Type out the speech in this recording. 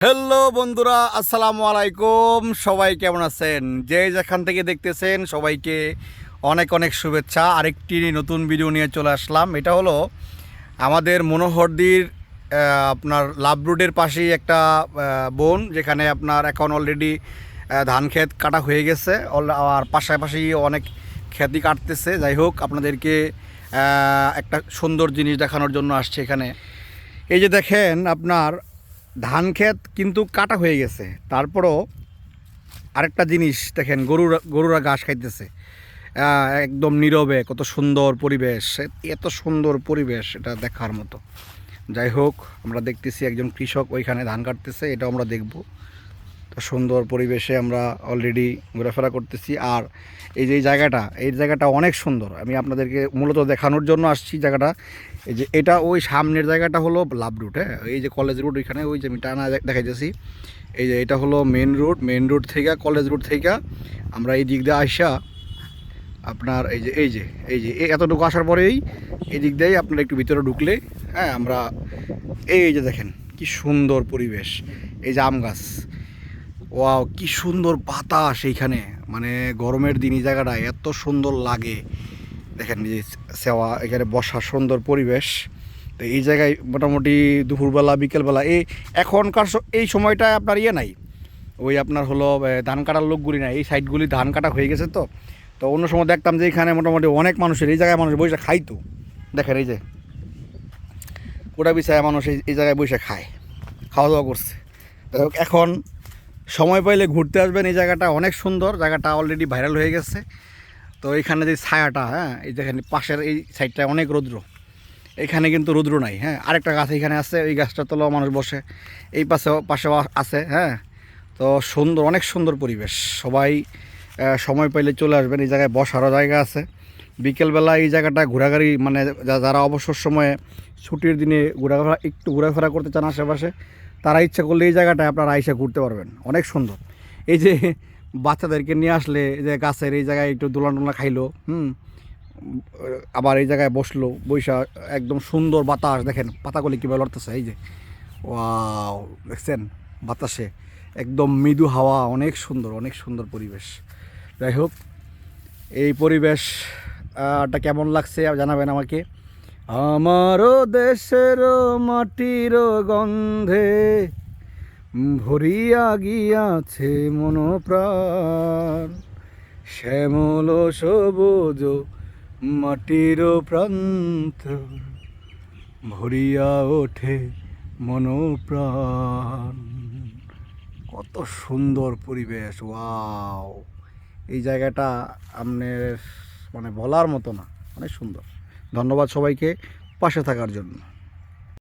Hello বন্ধুরা, আসসালামু আলাইকুম। সবাই কেমন আছেন? যে যেখান থেকে দেখতেছেন সবাইকে অনেক অনেক শুভেচ্ছা। আরেকটি নতুন ভিডিও নিয়ে চলে আসলাম। এটা হলো আমাদের মনোহরদীর আপনার লাভ রোডের পাশেই একটা বন, যেখানে আপনার এখন অলরেডি ধান ক্ষেত কাটা হয়ে গেছে, আর পাশাপাশি অনেক ক্ষেতই কাটতেছে। যাই হোক, আপনাদেরকে একটা সুন্দর জিনিস দেখানোর জন্য আসছে এখানে। এই যে দেখেন, আপনার ধান ক্ষেত কিন্তু কাটা হয়ে গেছে, তারপরও আরেকটা জিনিস দেখেন, গরুরা ঘাস খাইতেছে একদম নীরবে। কত সুন্দর পরিবেশ, এত সুন্দর পরিবেশ, এটা দেখার মতো। যাই হোক, আমরা দেখতেছি একজন কৃষক ওইখানে ধান কাটতেছে, এটাও আমরা দেখব। তো সুন্দর পরিবেশে আমরা অলরেডি ঘোরাফেরা করতেছি। আর এই জায়গাটা অনেক সুন্দর। আমি আপনাদেরকে মূলত দেখানোর জন্য আসছি জায়গাটা। এই যে এটা ওই সামনের জায়গাটা হলো লাভ রুট, হ্যাঁ, এই যে কলেজ রোড, ওইখানে ওই যে আমি টানা দেখাইতেছি। এই যে এটা হলো মেন রোড থেকে, কলেজ রোড থেকে আমরা এই দিক দিয়ে আসা আপনার এই যে এতটুকু আসার পরেই এই দিক দিয়েই আপনারা একটু ভিতরে ঢুকলে, হ্যাঁ, আমরা এই যে দেখেন কি সুন্দর পরিবেশ। এই যে আম গাছ, ওয়াও, কি সুন্দর বাতাস এইখানে। মানে গরমের দিন এই জায়গাটা এত সুন্দর লাগে। দেখেন যে সেওয়া, এখানে বসার সুন্দর পরিবেশ। তো এই জায়গায় মোটামুটি দুপুরবেলা বিকেলবেলা এখনকার এই সময়টায় আপনার নাই, ওই আপনার হলো ধান কাটার লোকগুলি নাই, এই সাইডগুলি ধান কাটা হয়ে গেছে। তো তো অন্য সময় দেখতাম যে এখানে মোটামুটি অনেক মানুষের, এই জায়গায় মানুষ বসে খাইতো। দেখেন এই যে কোটা বিছায় মানুষ এই জায়গায় বসে খাওয়া দাওয়া করছে। এখন সময় পাইলে ঘুরতে আসবেন, এই জায়গাটা অনেক সুন্দর। জায়গাটা অলরেডি ভাইরাল হয়ে গেছে। তো এইখানে যে ছায়াটা, হ্যাঁ, এই দেখেন পাশের এই সাইডটায় অনেক রৌদ্র, এখানে কিন্তু রৌদ্র নাই। হ্যাঁ, আরেকটা গাছ এখানে আছে, ওই গাছটার তলাও মানুষ বসে, এই পাশেও আছে। হ্যাঁ, তো সুন্দর, অনেক সুন্দর পরিবেশ। সবাই সময় পাইলে চলে আসবেন, এই জায়গায় বসারও জায়গা আছে। বিকেলবেলা এই জায়গাটা ঘোরাঘুরি, মানে যারা অবসর সময়ে ছুটির দিনে ঘোরাফেরা করতে চান আশেপাশে, তারা ইচ্ছা করলে এই জায়গাটায় আপনারা আইসা ঘুরতে পারবেন, অনেক সুন্দর। এই যে বাচ্চাদেরকে নিয়ে আসলে যে গাছের এই জায়গায় একটু দোলনা খাইলো, আবার এই জায়গায় বসলো, বৈশা একদম সুন্দর বাতাস। দেখেন পাতাগুলি কীভাবে লড়তেছে, এই যে ওয়াও, দেখছেন বাতাসে একদম মৃদু হাওয়া, অনেক সুন্দর, অনেক সুন্দর পরিবেশ। যাই হোক, এই পরিবেশটা কেমন লাগছে জানাবেন আমাকে। আমারও দেশের মাটির গন্ধে ভরিয়া গিয়াছে মন প্রাণ, শ্যামল সবুজ মাটির প্রান্ত ভরিয়া ওঠে মন প্রাণ। কত সুন্দর পরিবেশ, ওয়াও! এই জায়গাটা আপনার মানে বলার মতো না, অনেক সুন্দর। ধন্যবাদ সবাইকে পাশে থাকার জন্য।